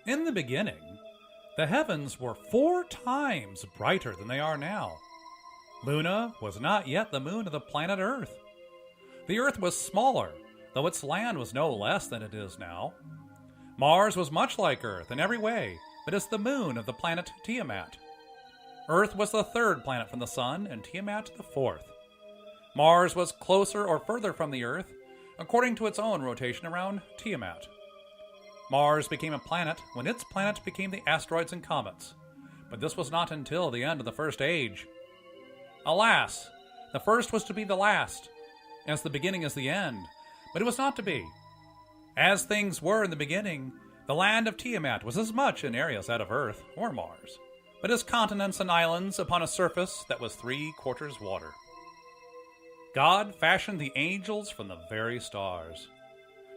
In the beginning, the heavens were 4 times brighter than they are now. Luna was not yet the moon of the planet Earth. The Earth was smaller, though its land was no less than it is now. Mars was much like Earth in every way, but is the moon of the planet Tiamat. Earth was the 3rd planet from the Sun, and Tiamat the 4th. Mars was closer or further from the Earth, according to its own rotation around Tiamat. Mars became a planet when its planet became the asteroids and comets, but this was not until the end of the First Age. Alas, the first was to be the last, as the beginning is the end, but it was not to be. As things were in the beginning, the land of Tiamat was as much in area as that of Earth or Mars, but as continents and islands upon a surface that was 3/4 water. God fashioned the angels from the very stars.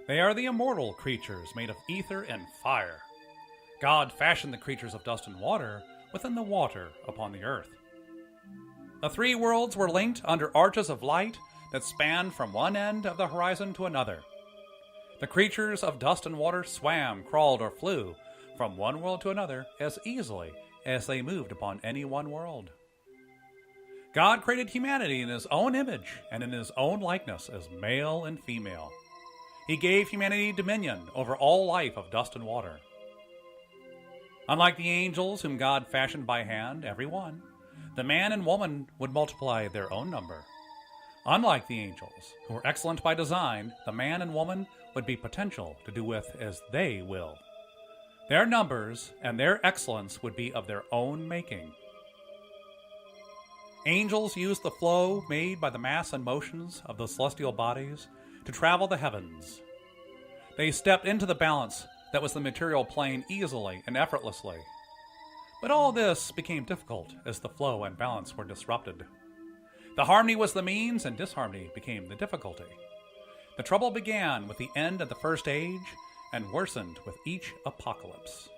They are the immortal creatures made of ether and fire. God fashioned the creatures of dust and water within the water upon the earth. The 3 worlds were linked under arches of light that spanned from one end of the horizon to another. The creatures of dust and water swam, crawled, or flew from one world to another as easily as they moved upon any one world. God created humanity in his own image and in his own likeness as male and female. He gave humanity dominion over all life of dust and water. Unlike the angels whom God fashioned by hand, every one, the man and woman would multiply their own number. Unlike the angels, who were excellent by design, the man and woman would be potential to do with as they will. Their numbers and their excellence would be of their own making. Angels used the flow made by the mass and motions of the celestial bodies to travel the heavens. They stepped into the balance that was the material plane easily and effortlessly. But all this became difficult as the flow and balance were disrupted. The harmony was the means, and disharmony became the difficulty. The trouble began with the end of the First Age and worsened with each apocalypse.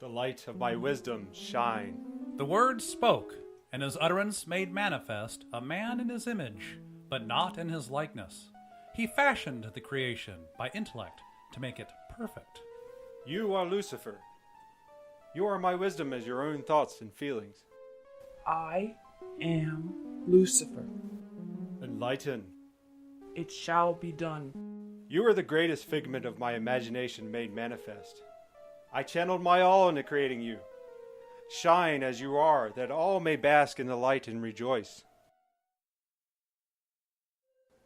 The light of my wisdom shine. The Word spoke, and his utterance made manifest a man in his image, but not in his likeness. He fashioned the creation by intellect to make it perfect. You are Lucifer. You are my wisdom as your own thoughts and feelings. I am Lucifer. Enlighten. It shall be done. You are the greatest figment of my imagination made manifest. I channeled my all into creating you. Shine as you are, that all may bask in the light and rejoice.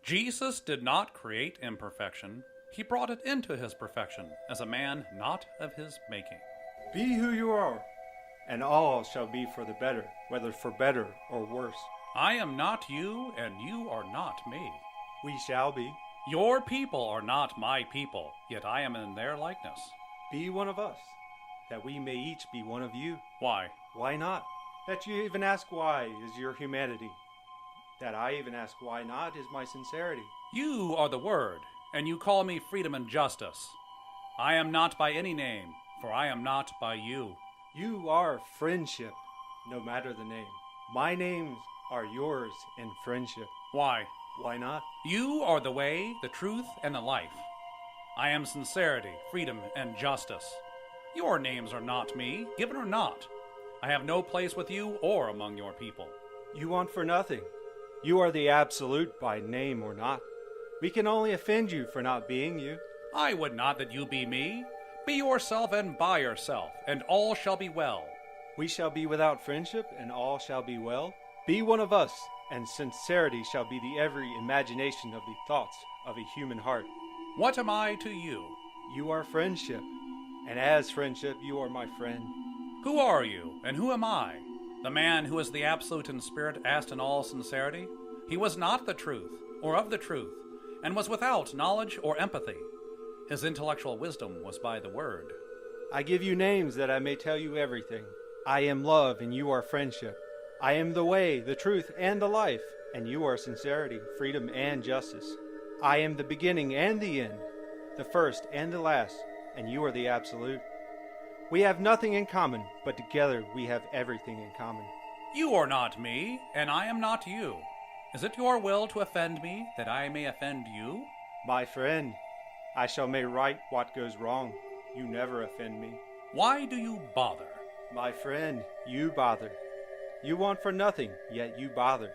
Jesus did not create imperfection. He brought it into his perfection as a man not of his making. Be who you are, and all shall be for the better, whether for better or worse. I am not you, and you are not me. We shall be. Your people are not my people, yet I am in their likeness. Be one of us, that we may each be one of you. Why? Why not? That you even ask why is your humanity. That I even ask why not is my sincerity. You are the Word, and you call me freedom and justice. I am not by any name, for I am not by you. You are friendship, no matter the name. My names are yours in friendship. Why? Why not? You are the way, the truth, and the life. I am sincerity, freedom, and justice. Your names are not me, given or not. I have no place with you or among your people. You want for nothing. You are the absolute by name or not. We can only offend you for not being you. I would not that you be me. Be yourself and by yourself, and all shall be well. We shall be without friendship, and all shall be well. Be one of us, and sincerity shall be the every imagination of the thoughts of a human heart. What am I to you? You are friendship, and as friendship you are my friend. Who are you, and who am I? The man who is the absolute in spirit asked in all sincerity. He was not the truth, or of the truth, and was without knowledge or empathy. His intellectual wisdom was by the word. I give you names that I may tell you everything. I am love, and you are friendship. I am the way, the truth, and the life, and you are sincerity, freedom, and justice. I am the beginning and the end, the first and the last, and you are the absolute. We have nothing in common, but together we have everything in common. You are not me, and I am not you. Is it your will to offend me, that I may offend you? My friend, I shall make right what goes wrong. You never offend me. Why do you bother? My friend, you bother. You want for nothing, yet you bother.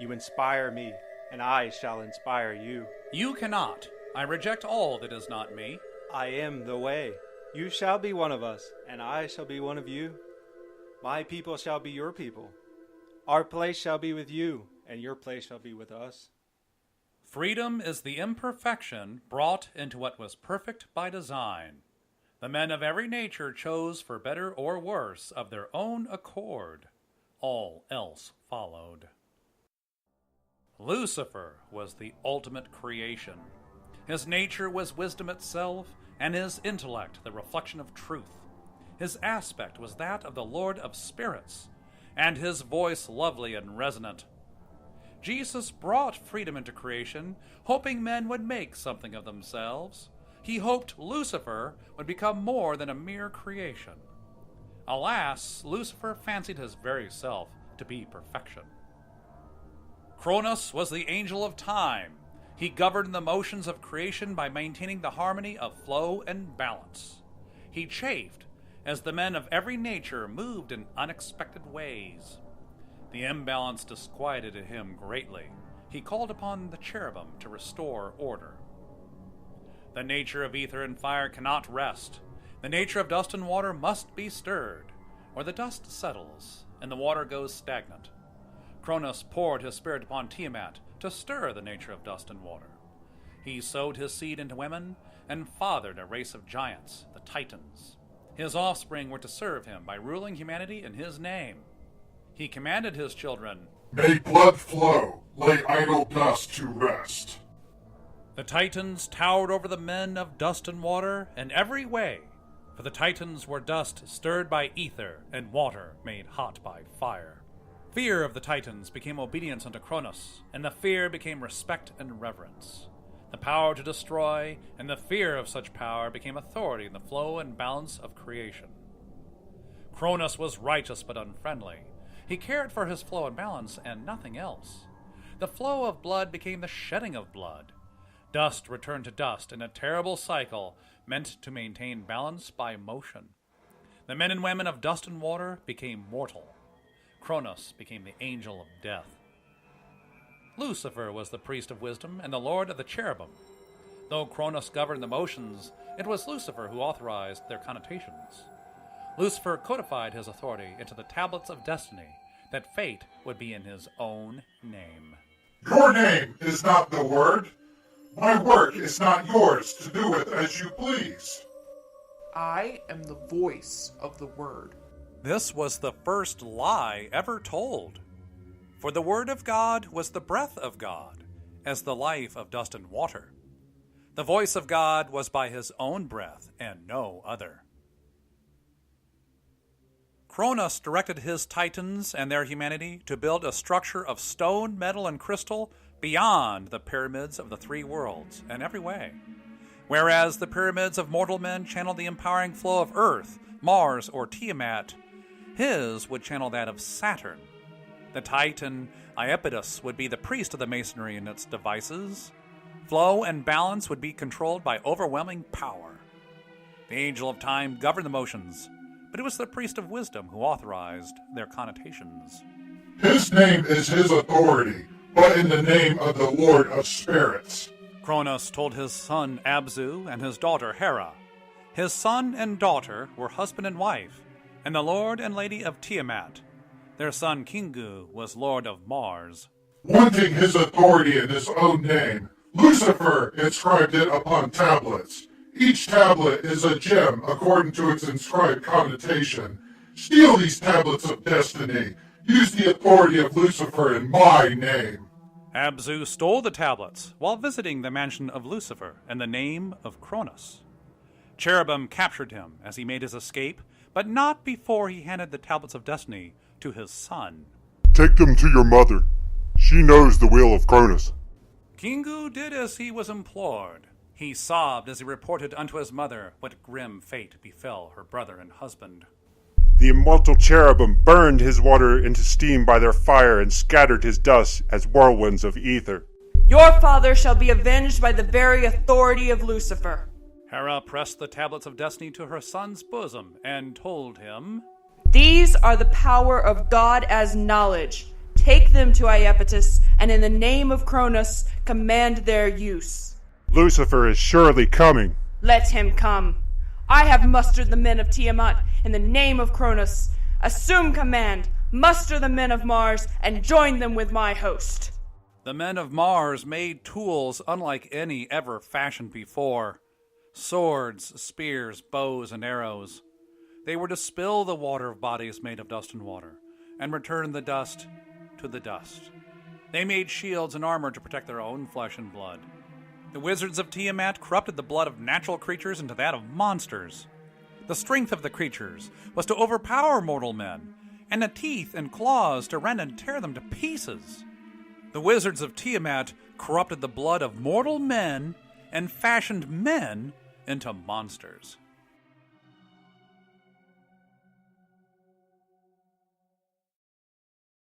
You inspire me, and I shall inspire you. You cannot. I reject all that is not me. I am the way. You shall be one of us, and I shall be one of you. My people shall be your people. Our place shall be with you, and your place shall be with us. Freedom is the imperfection brought into what was perfect by design. The men of every nature chose for better or worse of their own accord. All else followed. Lucifer was the ultimate creation. His nature was wisdom itself, and his intellect the reflection of truth. His aspect was that of the Lord of Spirits, and his voice lovely and resonant. Jesus brought freedom into creation, hoping men would make something of themselves. He hoped Lucifer would become more than a mere creation. Alas, Lucifer fancied his very self to be perfection. Cronus was the angel of time. He governed the motions of creation by maintaining the harmony of flow and balance. He chafed as the men of every nature moved in unexpected ways. The imbalance disquieted him greatly. He called upon the cherubim to restore order. The nature of ether and fire cannot rest. The nature of dust and water must be stirred, or the dust settles and the water goes stagnant. Cronus poured his spirit upon Tiamat to stir the nature of dust and water. He sowed his seed into women and fathered a race of giants, the Titans. His offspring were to serve him by ruling humanity in his name. He commanded his children, "Make blood flow, lay idle dust to rest." The Titans towered over the men of dust and water in every way, for the Titans were dust stirred by ether and water made hot by fire. Fear of the Titans became obedience unto Cronus, and the fear became respect and reverence. The power to destroy and the fear of such power became authority in the flow and balance of creation. Cronus was righteous but unfriendly. He cared for his flow and balance and nothing else. The flow of blood became the shedding of blood. Dust returned to dust in a terrible cycle meant to maintain balance by motion. The men and women of dust and water became mortal. Cronus became the angel of death. Lucifer was the priest of wisdom and the lord of the cherubim. Though Cronus governed the motions, it was Lucifer who authorized their connotations. Lucifer codified his authority into the tablets of destiny, that fate would be in his own name. Your name is not the word. My work is not yours to do with as you please. I am the voice of the word. This was the first lie ever told. For the word of God was the breath of God, as the life of dust and water. The voice of God was by his own breath and no other. Cronus directed his Titans and their humanity to build a structure of stone, metal, and crystal beyond the pyramids of the three worlds in every way. Whereas the pyramids of mortal men channeled the empowering flow of Earth, Mars, or Tiamat, his would channel that of Saturn. The Titan Iapetus would be the priest of the masonry and its devices. Flow and balance would be controlled by overwhelming power. The angel of time governed the motions, but it was the priest of wisdom who authorized their connotations. His name is his authority, but in the name of the Lord of Spirits. Cronus told his son Abzu and his daughter Hera. His son and daughter were husband and wife, and the lord and lady of Tiamat. Their son Kingu was lord of Mars. Wanting his authority in his own name, Lucifer inscribed it upon tablets. Each tablet is a gem according to its inscribed connotation. Steal these tablets of destiny. Use the authority of Lucifer in my name. Abzu stole the tablets while visiting the mansion of Lucifer in the name of Cronus. Cherubim captured him as he made his escape, but not before he handed the tablets of destiny to his son. Take them to your mother. She knows the will of Cronus. Kingu did as he was implored. He sobbed as he reported unto his mother what grim fate befell her brother and husband. The immortal cherubim burned his water into steam by their fire and scattered his dust as whirlwinds of ether. Your father shall be avenged by the very authority of Lucifer. Hera pressed the tablets of destiny to her son's bosom and told him, These are the power of God as knowledge. Take them to Iapetus, and in the name of Cronus, command their use. Lucifer is surely coming. Let him come. I have mustered the men of Tiamat in the name of Cronus. Assume command, muster the men of Mars, and join them with my host. The men of Mars made tools unlike any ever fashioned before. Swords, spears, bows, and arrows. They were to spill the water of bodies made of dust and water, and return the dust to the dust. They made shields and armor to protect their own flesh and blood. The wizards of Tiamat corrupted the blood of natural creatures into that of monsters. The strength of the creatures was to overpower mortal men, and the teeth and claws to rend and tear them to pieces. The wizards of Tiamat corrupted the blood of mortal men and fashioned men into monsters.